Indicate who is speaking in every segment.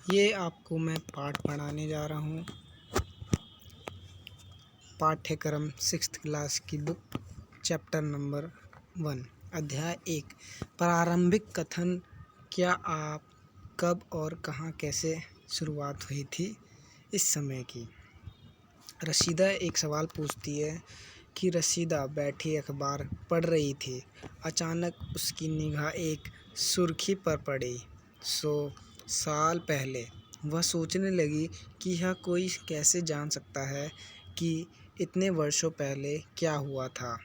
Speaker 1: ये आपको मैं पाठ पढ़ाने जा रहा हूँ। पाठ्यक्रम 6th क्लास की बुक, चैप्टर नंबर 1, अध्याय 1, प्रारंभिक कथन। क्या आप कब और कहाँ कैसे शुरुआत हुई थी इस समय की। रशीदा एक सवाल पूछती है कि रशीदा बैठी अखबार पढ़ रही थी। अचानक उसकी निगाह एक सुर्खी पर पड़ी। 100 साल पहले। वह सोचने लगी कि यह कोई कैसे जान सकता है कि इतने वर्षों पहले क्या हुआ था,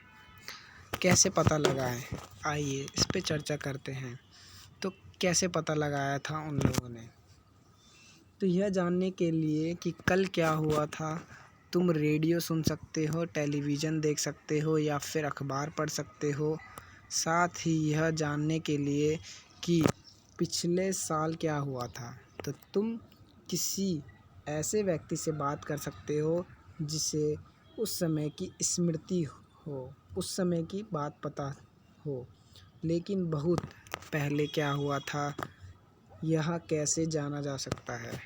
Speaker 1: कैसे पता लगाएं। आइए इस पे चर्चा करते हैं। तो कैसे पता लगाया था उन लोगों ने। तो यह जानने के लिए कि कल क्या हुआ था, तुम रेडियो सुन सकते हो, टेलीविज़न देख सकते हो या फिर अखबार पढ़ सकते हो। साथ ही यह जानने के लिए कि पिछले साल क्या हुआ था, तो तुम किसी ऐसे व्यक्ति से बात कर सकते हो जिसे उस समय की स्मृति हो, उस समय की बात पता हो। लेकिन बहुत पहले क्या हुआ था, यह कैसे जाना जा सकता है।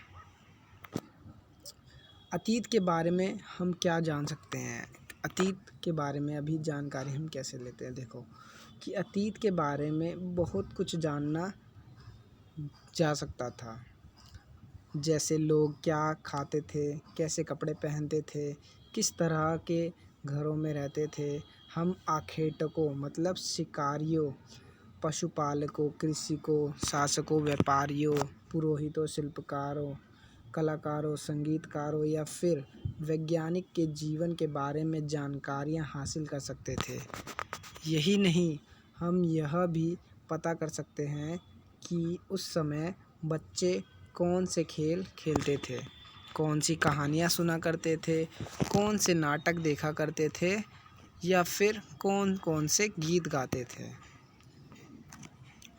Speaker 1: अतीत के बारे में हम क्या जान सकते हैं। अतीत के बारे में अभी जानकारी हम कैसे लेते हैं। देखो कि अतीत के बारे में बहुत कुछ जानना जा सकता था। जैसे लोग क्या खाते थे, कैसे कपड़े पहनते थे, किस तरह के घरों में रहते थे। हम आखेटकों मतलब शिकारियों, पशुपालकों, कृषिकों, शासकों, व्यापारियों, पुरोहितों, शिल्पकारों, कलाकारों, संगीतकारों या फिर वैज्ञानिक के जीवन के बारे में जानकारियाँ हासिल कर सकते थे। यही नहीं, हम यह भी पता कर सकते हैं कि उस समय बच्चे कौन से खेल खेलते थे, कौन सी कहानियाँ सुना करते थे, कौन से नाटक देखा करते थे या फिर कौन कौन से गीत गाते थे,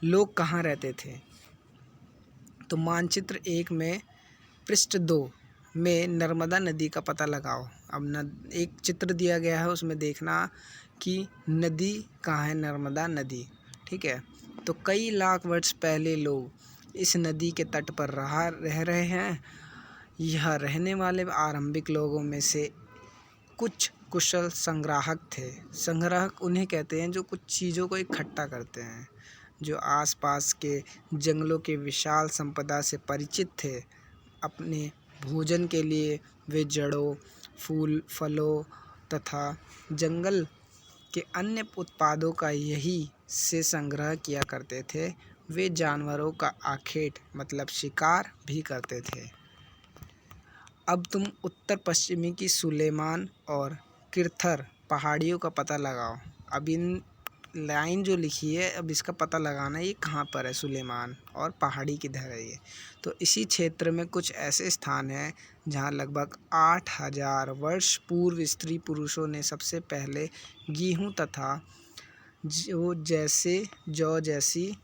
Speaker 1: लोग कहाँ रहते थे। तो मानचित्र 1 में पृष्ठ 2 में नर्मदा नदी का पता लगाओ। अब एक चित्र दिया गया है, उसमें देखना कि नदी कहाँ है, नर्मदा नदी। ठीक है, तो कई लाख वर्ष पहले लोग इस नदी के तट पर रह रहे हैं। यह रहने वाले आरंभिक लोगों में से कुछ कुशल संग्राहक थे। संग्राहक उन्हें कहते हैं जो कुछ चीज़ों को इकट्ठा करते हैं, जो आसपास के जंगलों के विशाल संपदा से परिचित थे। अपने भोजन के लिए वे जड़ों, फूल, फलों तथा जंगल के अन्य उत्पादों का यही से संग्रह किया करते थे। वे जानवरों का आखेट मतलब शिकार भी करते थे। अब तुम उत्तर पश्चिमी की सुलेमान और किरथर पहाड़ियों का पता लगाओ। अब इन लाइन जो लिखी है, अब इसका पता लगाना है ये कहाँ पर है, सुलेमान और पहाड़ी किधर है ये। तो इसी क्षेत्र में कुछ ऐसे स्थान हैं जहाँ लगभग 8000 वर्ष पूर्व स्त्री पुरुषों ने सबसे पहले गेहूँ तथा जौ जैसी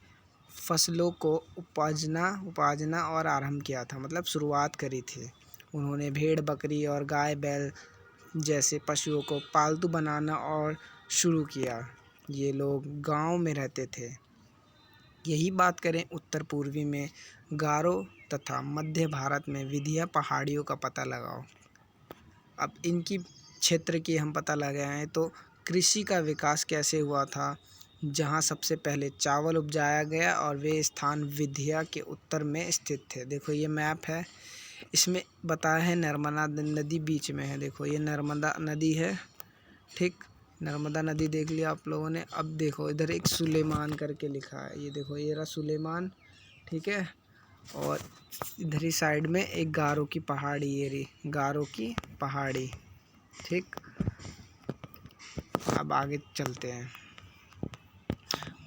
Speaker 1: फसलों को उपाजना और आरंभ किया था, मतलब शुरुआत करी थी। उन्होंने भेड़, बकरी और गाय, बैल जैसे पशुओं को पालतू बनाना और शुरू किया। ये लोग गांव में रहते थे। यही बात करें उत्तर पूर्वी में गारो तथा मध्य भारत में विंध्य पहाड़ियों का पता लगाओ। अब इनकी क्षेत्र की हम पता लगाएं तो कृषि का विकास कैसे हुआ था, जहां सबसे पहले चावल उपजाया गया और वे स्थान विंध्य के उत्तर में स्थित थे। देखो ये मैप है, इसमें बताया है नर्मदा नदी बीच में है। देखो ये नर्मदा नदी है, ठीक, नर्मदा नदी देख लिया आप लोगों ने। अब देखो इधर एक सुलेमान करके लिखा है, ये देखो ये रहा सुलेमान, ठीक है। और इधर ही साइड में एक गारो की पहाड़ी, ये रही गारो की पहाड़ी, ठीक। अब आगे चलते हैं।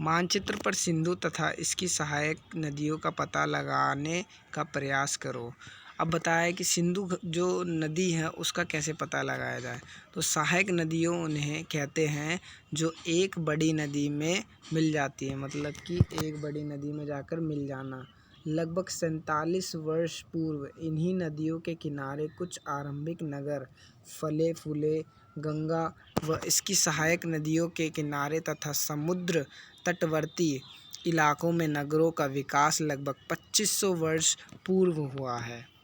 Speaker 1: मानचित्र पर सिंधु तथा इसकी सहायक नदियों का पता लगाने का प्रयास करो। अब बताया कि सिंधु जो नदी है उसका कैसे पता लगाया जाए। तो सहायक नदियों उन्हें कहते हैं जो एक बड़ी नदी में मिल जाती है, मतलब कि एक बड़ी नदी में जाकर मिल जाना। लगभग 47 वर्ष पूर्व इन्हीं नदियों के किनारे कुछ आरंभिक नगर फले फूले गंगा व इसकी सहायक नदियों के किनारे तथा समुद्र तटवर्ती इलाकों में नगरों का विकास लगभग 2500 वर्ष पूर्व हुआ है।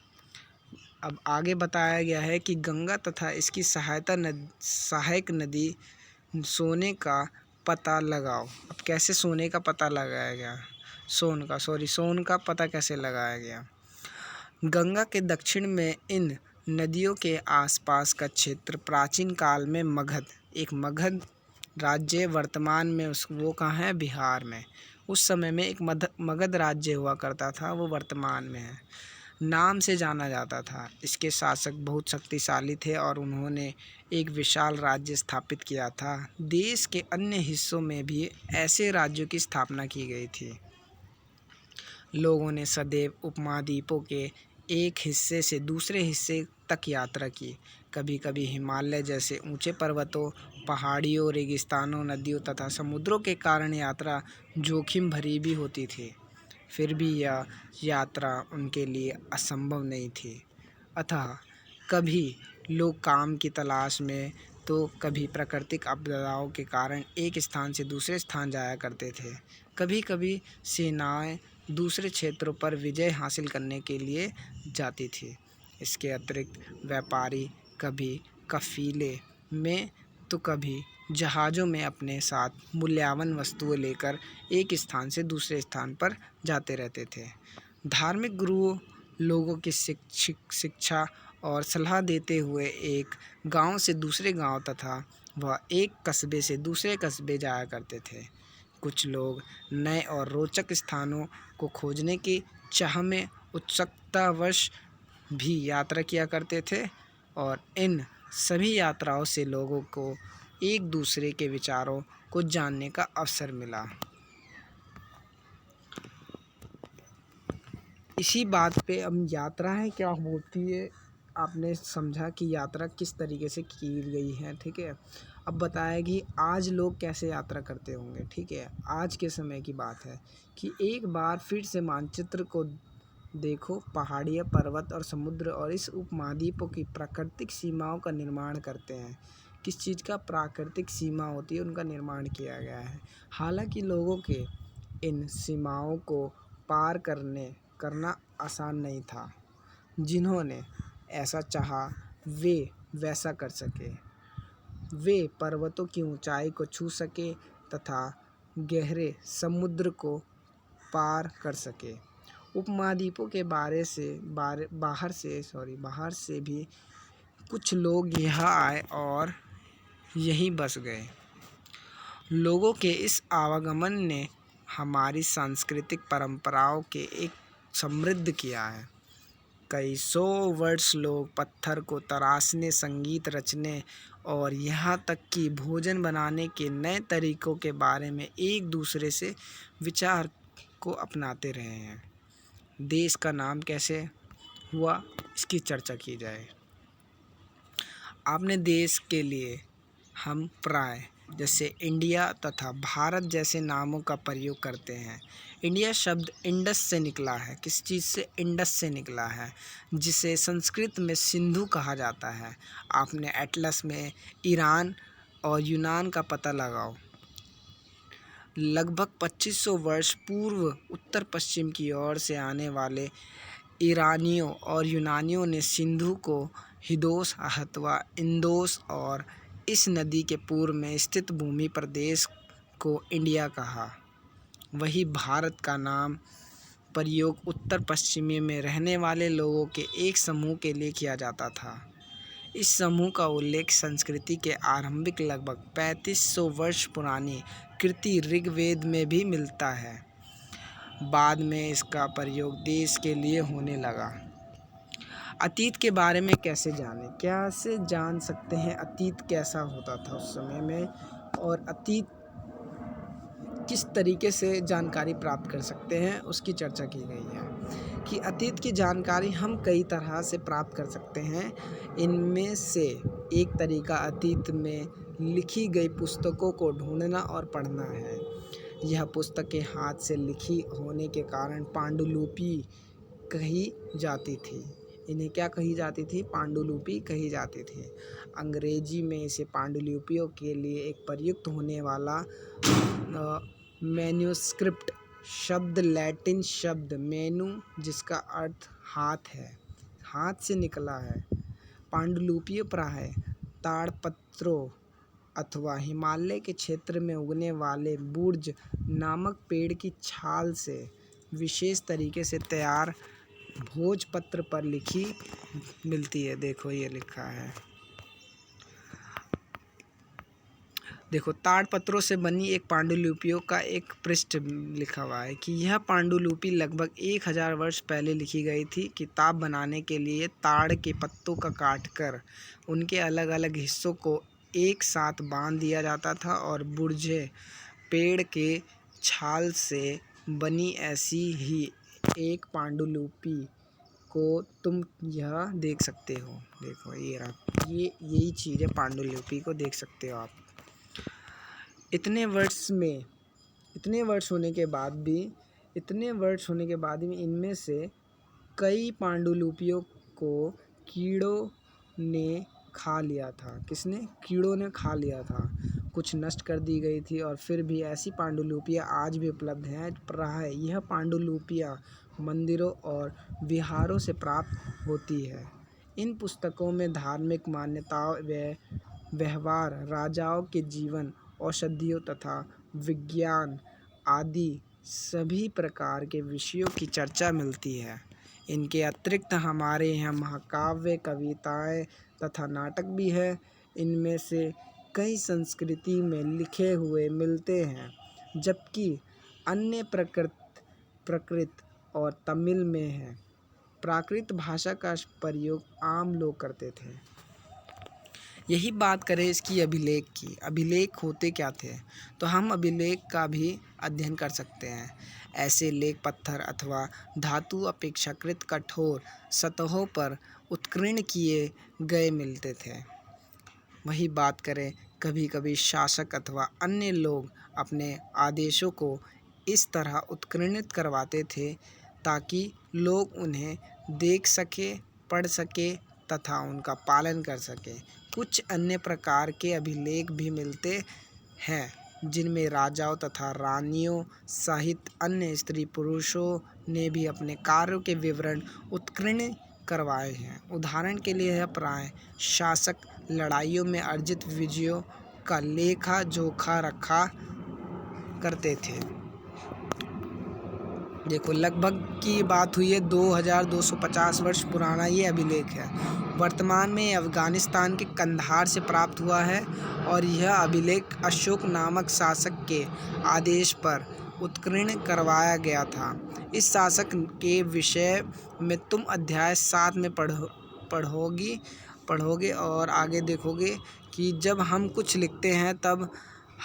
Speaker 1: अब आगे बताया गया है कि गंगा तथा इसकी सहायक नदी सोने का पता लगाओ। अब कैसे सोने का पता लगाया गया? सोन का पता कैसे लगाया गया? गंगा के दक्षिण में इन नदियों के आसपास का क्षेत्र प्राचीन काल में मगध राज्य, वर्तमान में वो कहाँ है? बिहार में। उस समय में एक मगध राज्य हुआ करता था, वो वर्तमान में है, नाम से जाना जाता था। इसके शासक बहुत शक्तिशाली थे और उन्होंने एक विशाल राज्य स्थापित किया था। देश के अन्य हिस्सों में भी ऐसे राज्यों की स्थापना की गई थी। लोगों ने सदैव उपमहाद्वीपों के एक हिस्से से दूसरे हिस्से तक यात्रा की। कभी कभी हिमालय जैसे ऊंचे पर्वतों, पहाड़ियों, रेगिस्तानों, नदियों तथा समुद्रों के कारण यात्रा जोखिम भरी भी होती थी। फिर भी यह यात्रा उनके लिए असंभव नहीं थी। अतः कभी लोग काम की तलाश में तो कभी प्राकृतिक आपदाओं के कारण एक स्थान से दूसरे स्थान जाया करते थे। कभी कभी सेनाएं दूसरे क्षेत्रों पर विजय हासिल करने के लिए जाती थी। इसके अतिरिक्त व्यापारी कभी कफीले में तो कभी जहाज़ों में अपने साथ मूल्यवान वस्तुएं लेकर एक स्थान से दूसरे स्थान पर जाते रहते थे। धार्मिक गुरुओं लोगों की शिक्षा और सलाह देते हुए एक गांव से दूसरे गांव तथा वह एक कस्बे से दूसरे कस्बे जाया करते थे। कुछ लोग नए और रोचक स्थानों को खोजने की चाह में उत्सुकतावश भी यात्रा किया करते थे और इन सभी यात्राओं से लोगों को एक दूसरे के विचारों को जानने का अवसर मिला। इसी बात पे अब यात्राएं क्या होती है आपने समझा कि यात्रा किस तरीके से की गई है। ठीक है, अब बताया कि आज लोग कैसे यात्रा करते होंगे। ठीक है, आज के समय की बात है कि एक बार फिर से मानचित्र को देखो। पहाड़ियाँ, पर्वत और समुद्र और इस उपमहाद्वीपों की प्राकृतिक सीमाओं का निर्माण करते हैं। किस चीज़ का? प्राकृतिक सीमा होती है, उनका निर्माण किया गया है। हालांकि लोगों के इन सीमाओं को पार करना आसान नहीं था। जिन्होंने ऐसा चाहा वे वैसा कर सके। वे पर्वतों की ऊंचाई को छू सके तथा गहरे समुद्र को पार कर सके। उपमहाद्वीपों के बाहर से भी कुछ लोग यहाँ आए और यहीं बस गए। लोगों के इस आवागमन ने हमारी सांस्कृतिक परंपराओं के एक समृद्ध किया है। कई सौ वर्ष लोग पत्थर को तराशने, संगीत रचने और यहाँ तक कि भोजन बनाने के नए तरीकों के बारे में एक दूसरे से विचार को अपनाते रहे हैं। देश का नाम कैसे हुआ, इसकी चर्चा की जाए। आपने देश के लिए हम प्राय जैसे इंडिया तथा भारत जैसे नामों का प्रयोग करते हैं। इंडिया शब्द इंडस से निकला है। किस चीज़ से? इंडस से निकला है, जिसे संस्कृत में सिंधु कहा जाता है। आपने एटलस में ईरान और यूनान का पता लगाओ। लगभग 2500 वर्ष पूर्व उत्तर पश्चिम की ओर से आने वाले ईरानियों और यूनानियों ने सिंधु को हिदोस अथवा इंदोस और इस नदी के पूर्व में स्थित भूमि प्रदेश को इंडिया कहा। वही भारत का नाम प्रयोग उत्तर पश्चिमी में रहने वाले लोगों के एक समूह के लिए किया जाता था। इस समूह का उल्लेख संस्कृति के आरंभिक लगभग 3500 वर्ष पुरानी कृति ऋग्वेद में भी मिलता है। बाद में इसका प्रयोग देश के लिए होने लगा। अतीत के बारे में कैसे जान सकते हैं अतीत कैसा होता था उस समय में, और अतीत किस तरीके से जानकारी प्राप्त कर सकते हैं, उसकी चर्चा की गई है। कि अतीत की जानकारी हम कई तरह से प्राप्त कर सकते हैं। इनमें से एक तरीका अतीत में लिखी गई पुस्तकों को ढूंढना और पढ़ना है। यह पुस्तकें हाथ से लिखी होने के कारण पांडुलिपि कही जाती थी। इन्हें क्या कही जाती थी? पांडुलिपि कही जाती थी। अंग्रेजी में इसे पांडुलिपियों के लिए एक प्रयुक्त होने वाला मैन्युस्क्रिप्ट शब्द लैटिन शब्द मेनू जिसका अर्थ हाथ है, हाथ से निकला है। पांडुलिपियों प्रायः ताड़पत्रों अथवा हिमालय के क्षेत्र में उगने वाले बुर्ज नामक पेड़ की छाल से विशेष तरीके से तैयार भोजपत्र पर लिखी मिलती है। देखो ये लिखा है, देखो ताड़पत्रों से बनी एक पांडुलिपियों का एक पृष्ठ लिखा हुआ है कि यह पांडुलिपि लगभग 1000 वर्ष पहले लिखी गई थी। किताब बनाने के लिए ताड़ के पत्तों का काटकर उनके अलग अलग हिस्सों को एक साथ बांध दिया जाता था और बुर्जे पेड़ के छाल से बनी ऐसी ही एक पांडुलिपि को तुम यह देख सकते हो। देखो ये यही चीज़ है, पांडुलिपि को देख सकते हो आप। इतने वर्ष होने के बाद भी इनमें से कई पांडुलिपियों को कीड़ों ने खा लिया था। किसने? कीड़ों ने खा लिया था। कुछ नष्ट कर दी गई थी और फिर भी ऐसी पांडुलिपियाँ आज भी उपलब्ध हैं। प्रायः यह पांडुलिपियाँ मंदिरों और विहारों से प्राप्त होती है। इन पुस्तकों में धार्मिक मान्यताओं व व्यवहार, राजाओं के जीवन, औषधियों तथा विज्ञान आदि सभी प्रकार के विषयों की चर्चा मिलती है। इनके अतिरिक्त हमारे यहाँ महाकाव्य, कविताएँ तथा नाटक भी है। इनमें से कई संस्कृति में लिखे हुए मिलते हैं, जबकि अन्य प्राकृत और तमिल में है। प्राकृत भाषा का प्रयोग आम लोग करते थे। यही बात करें इसकी अभिलेख की। अभिलेख होते क्या थे? तो हम अभिलेख का भी अध्ययन कर सकते हैं। ऐसे लेख पत्थर अथवा धातु अपेक्षाकृत कठोर सतहों पर उत्कीर्ण किए गए मिलते थे। वही बात करें, कभी कभी शासक अथवा अन्य लोग अपने आदेशों को इस तरह उत्कीर्णित करवाते थे ताकि लोग उन्हें देख सके, पढ़ सके तथा उनका पालन कर सके। कुछ अन्य प्रकार के अभिलेख भी मिलते हैं जिनमें राजाओं तथा रानियों सहित अन्य स्त्री पुरुषों ने भी अपने कार्यों के विवरण उत्कीर्ण करवाए हैं। उदाहरण के लिए यह प्रायः शासक लड़ाइयों में अर्जित विजयों का लेखा जोखा रखा करते थे। देखो लगभग की बात हुई है 2250 वर्ष पुराना ये अभिलेख है। वर्तमान में अफ़गानिस्तान के कंधार से प्राप्त हुआ है और यह अभिलेख अशोक नामक शासक के आदेश पर उत्कीर्ण करवाया गया था। इस शासक के विषय में तुम अध्याय 7 में पढ़ोगे और आगे देखोगे कि जब हम कुछ लिखते हैं तब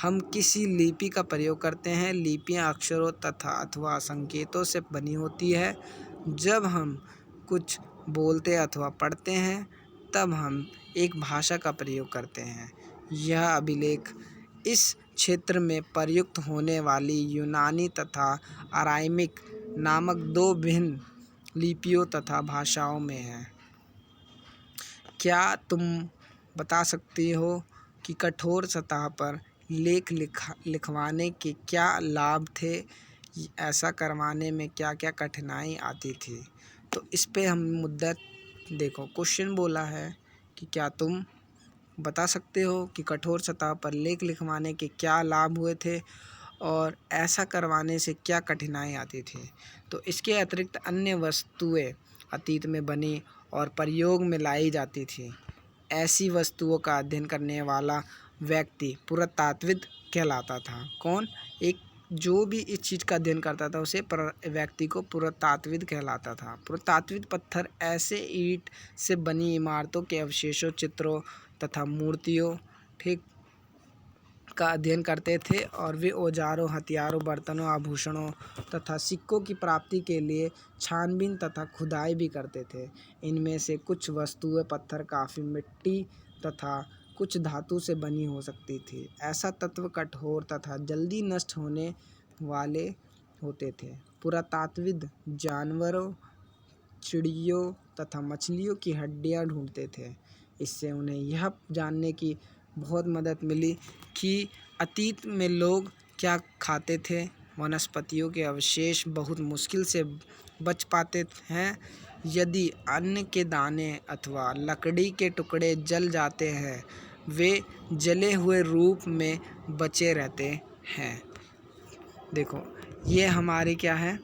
Speaker 1: हम किसी लिपि का प्रयोग करते हैं। लिपियाँ अक्षरों तथा अथवा संकेतों से बनी होती है। जब हम कुछ बोलते अथवा पढ़ते हैं तब हम एक भाषा का प्रयोग करते हैं। यह अभिलेख इस क्षेत्र में प्रयुक्त होने वाली यूनानी तथा अरामिक नामक 2 भिन्न लिपियों तथा भाषाओं में है। क्या तुम बता सकती हो कि कठोर सतह पर लेख लिखवाने के क्या लाभ थे? ऐसा करवाने में क्या क्या कठिनाई आती थी? तो इस पे हम मुद्दा देखो, क्वेश्चन बोला है कि क्या तुम बता सकते हो कि कठोर सतह पर लेख लिखवाने के क्या लाभ हुए थे और ऐसा करवाने से क्या कठिनाई आती थी? तो इसके अतिरिक्त अन्य वस्तुएं अतीत में बनी और प्रयोग में लाई जाती थी। ऐसी वस्तुओं का अध्ययन करने वाला व्यक्ति पुरातात्विद कहलाता था। कौन? एक जो भी इस चीज़ का अध्ययन करता था उसे व्यक्ति को पुरातात्विद कहलाता था। पुरातात्विद पत्थर ऐसे ईंट से बनी इमारतों के अवशेषों, चित्रों तथा मूर्तियों ठीक का अध्ययन करते थे और वे औजारों, हथियारों, बर्तनों, आभूषणों तथा सिक्कों की प्राप्ति के लिए छानबीन तथा खुदाई भी करते थे। इनमें से कुछ वस्तुएं पत्थर, काफ़ी मिट्टी तथा कुछ धातु से बनी हो सकती थी। ऐसा तत्व कठोर तथा जल्दी नष्ट होने वाले होते थे। पुरातात्विद जानवरों, चिड़ियों तथा मछलियों की हड्डियां ढूंढते थे। इससे उन्हें यह जानने की बहुत मदद मिली कि अतीत में लोग क्या खाते थे वनस्पतियों के अवशेष बहुत मुश्किल से बच पाते हैं। यदि अन्न के दाने अथवा लकड़ी के टुकड़े जल जाते हैं, वे जले हुए रूप में बचे रहते हैं। देखो ये हमारी क्या है,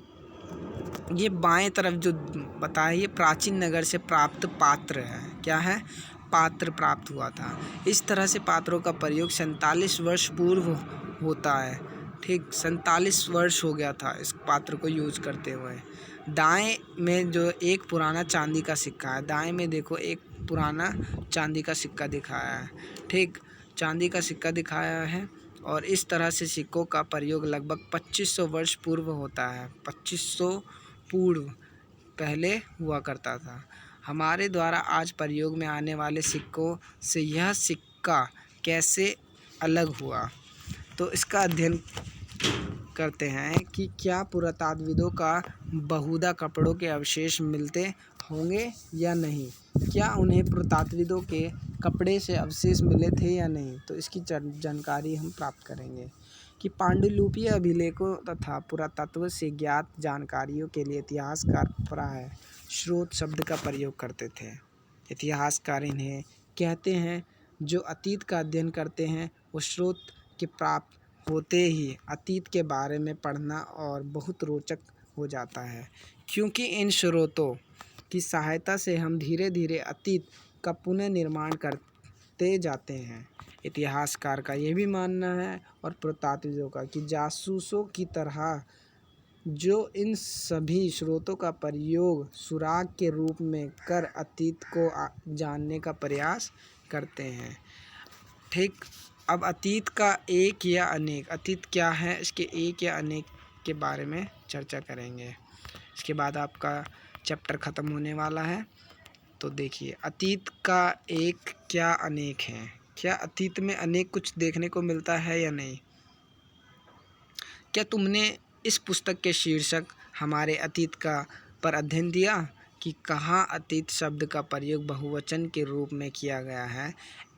Speaker 1: ये बाएं तरफ जो बताया ये प्राचीन नगर से प्राप्त पात्र है। क्या है? पात्र प्राप्त हुआ था। इस तरह से पात्रों का प्रयोग 47 वर्ष पूर्व होता है। ठीक 47 वर्ष हो गया था इस पात्र को यूज करते हुए। दाएं में जो एक पुराना चांदी का सिक्का है, दाएं में देखो एक पुराना चांदी का सिक्का दिखाया है। ठीक चांदी का सिक्का दिखाया है और इस तरह से सिक्कों का प्रयोग लगभग 2500 वर्ष पूर्व होता है। 2500 पूर्व पहले हुआ करता था। हमारे द्वारा आज प्रयोग में आने वाले सिक्कों से यह सिक्का कैसे अलग हुआ, तो इसका अध्ययन करते हैं कि क्या पुरातत्वविदों का बहुधा कपड़ों के अवशेष मिलते होंगे या नहीं। क्या उन्हें पुरातत्वविदों के कपड़े से अवशेष मिले थे या नहीं, तो इसकी जानकारी हम प्राप्त करेंगे कि पांडुलिपि अभिलेखों तथा पुरातत्व से ज्ञात जानकारियों के लिए इतिहासकार प्रायः स्रोत शब्द का प्रयोग करते थे। इतिहासकार इन्हें कहते हैं जो अतीत का अध्ययन करते हैं। वो स्रोत के प्राप्त होते ही अतीत के बारे में पढ़ना और बहुत रोचक हो जाता है, क्योंकि इन स्रोतों की सहायता से हम धीरे धीरे अतीत का पुनर्निर्माण करते जाते हैं। इतिहासकार का यह भी मानना है और पुरातत्वविदों का कि जासूसों की तरह जो इन सभी स्रोतों का प्रयोग सुराग के रूप में कर अतीत को जानने का प्रयास करते हैं। ठीक अब अतीत का एक या अनेक, अतीत क्या है, इसके एक या अनेक के बारे में चर्चा करेंगे। इसके बाद आपका चैप्टर ख़त्म होने वाला है। तो देखिए अतीत का एक क्या अनेक है। क्या अतीत में अनेक कुछ देखने को मिलता है या नहीं। क्या तुमने इस पुस्तक के शीर्षक हमारे अतीत का पर अध्ययन दिया कि कहाँ अतीत शब्द का प्रयोग बहुवचन के रूप में किया गया है।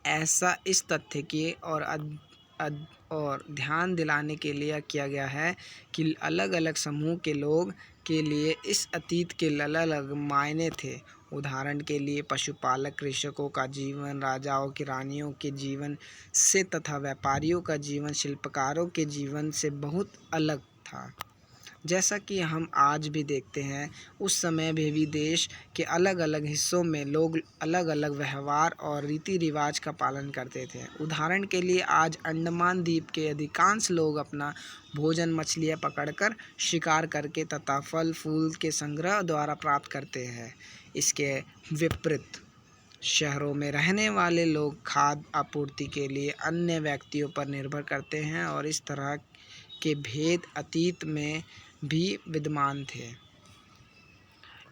Speaker 1: ऐसा इस तथ्य की और ध्यान दिलाने के लिए किया गया है कि अलग अलग समूह के लोग के लिए इस अतीत के अलग अलग मायने थे। उदाहरण के लिए पशुपालक कृषकों का जीवन राजाओं की रानियों के जीवन से तथा व्यापारियों का जीवन शिल्पकारों के जीवन से बहुत अलग था। जैसा कि हम आज भी देखते हैं, उस समय भी देश के अलग अलग हिस्सों में लोग अलग अलग व्यवहार और रीति रिवाज का पालन करते थे। उदाहरण के लिए आज अंडमान द्वीप के अधिकांश लोग अपना भोजन मछलियाँ पकड़कर शिकार करके तथा फल फूल के संग्रह द्वारा प्राप्त करते हैं। इसके विपरीत शहरों में रहने वाले लोग खाद्य आपूर्ति के लिए अन्य व्यक्तियों पर निर्भर करते हैं और इस तरह के भेद अतीत में भी विद्यमान थे।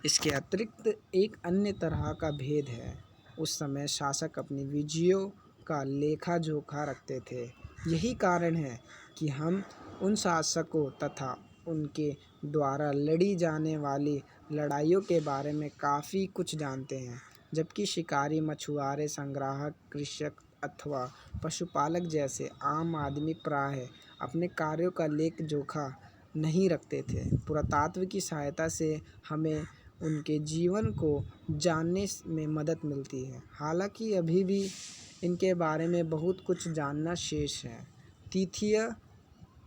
Speaker 1: इसके अतिरिक्त एक अन्य तरह का भेद है। उस समय शासक अपनी विजयों का लेखा जोखा रखते थे। यही कारण है कि हम उन शासकों तथा उनके द्वारा लड़ी जाने वाली लड़ाइयों के बारे में काफ़ी कुछ जानते हैं, जबकि शिकारी मछुआरे संग्राहक कृषक अथवा पशुपालक जैसे आम आदमी प्रायः अपने कार्यों का लेख जोखा नहीं रखते थे। पुरातत्व की सहायता से हमें उनके जीवन को जानने में मदद मिलती है, हालांकि अभी भी इनके बारे में बहुत कुछ जानना शेष है। तिथिया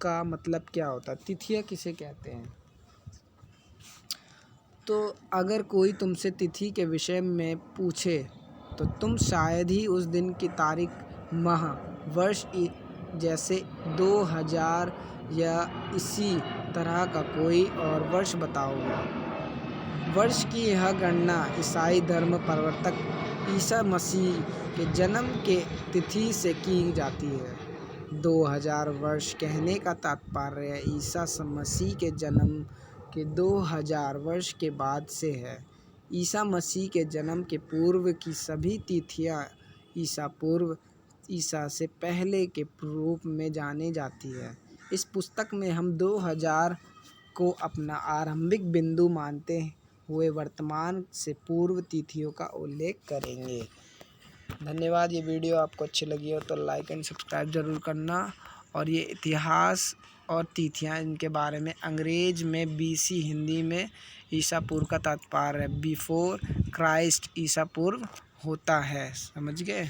Speaker 1: का मतलब क्या होता है? तिथिया किसे कहते हैं? तो अगर कोई तुमसे तिथि के विषय में पूछे तो तुम शायद ही उस दिन की तारीख, माह, वर्ष जैसे 2000 या इसी तरह का कोई और वर्ष बताओगे। वर्ष की यह गणना ईसाई धर्म प्रवर्तक ईसा मसीह के जन्म के तिथि से की जाती है। 2000 वर्ष कहने का तात्पर्य ईसा मसीह के जन्म के 2000 वर्ष के बाद से है। ईसा मसीह के जन्म के पूर्व की सभी तिथियां ईसा पूर्व, ईसा से पहले के रूप में जानी जाती है। इस पुस्तक में हम 2000 को अपना आरंभिक बिंदु मानते हुए वर्तमान से पूर्व तिथियों का उल्लेख करेंगे। धन्यवाद। ये वीडियो आपको अच्छी लगी हो तो लाइक एंड सब्सक्राइब ज़रूर करना और ये इतिहास और तिथियां इनके बारे में। अंग्रेज में BC, हिंदी में ईसा पूर्व का तात्पर्य बिफोर क्राइस्ट ईसा पूर्व होता है। समझ गए।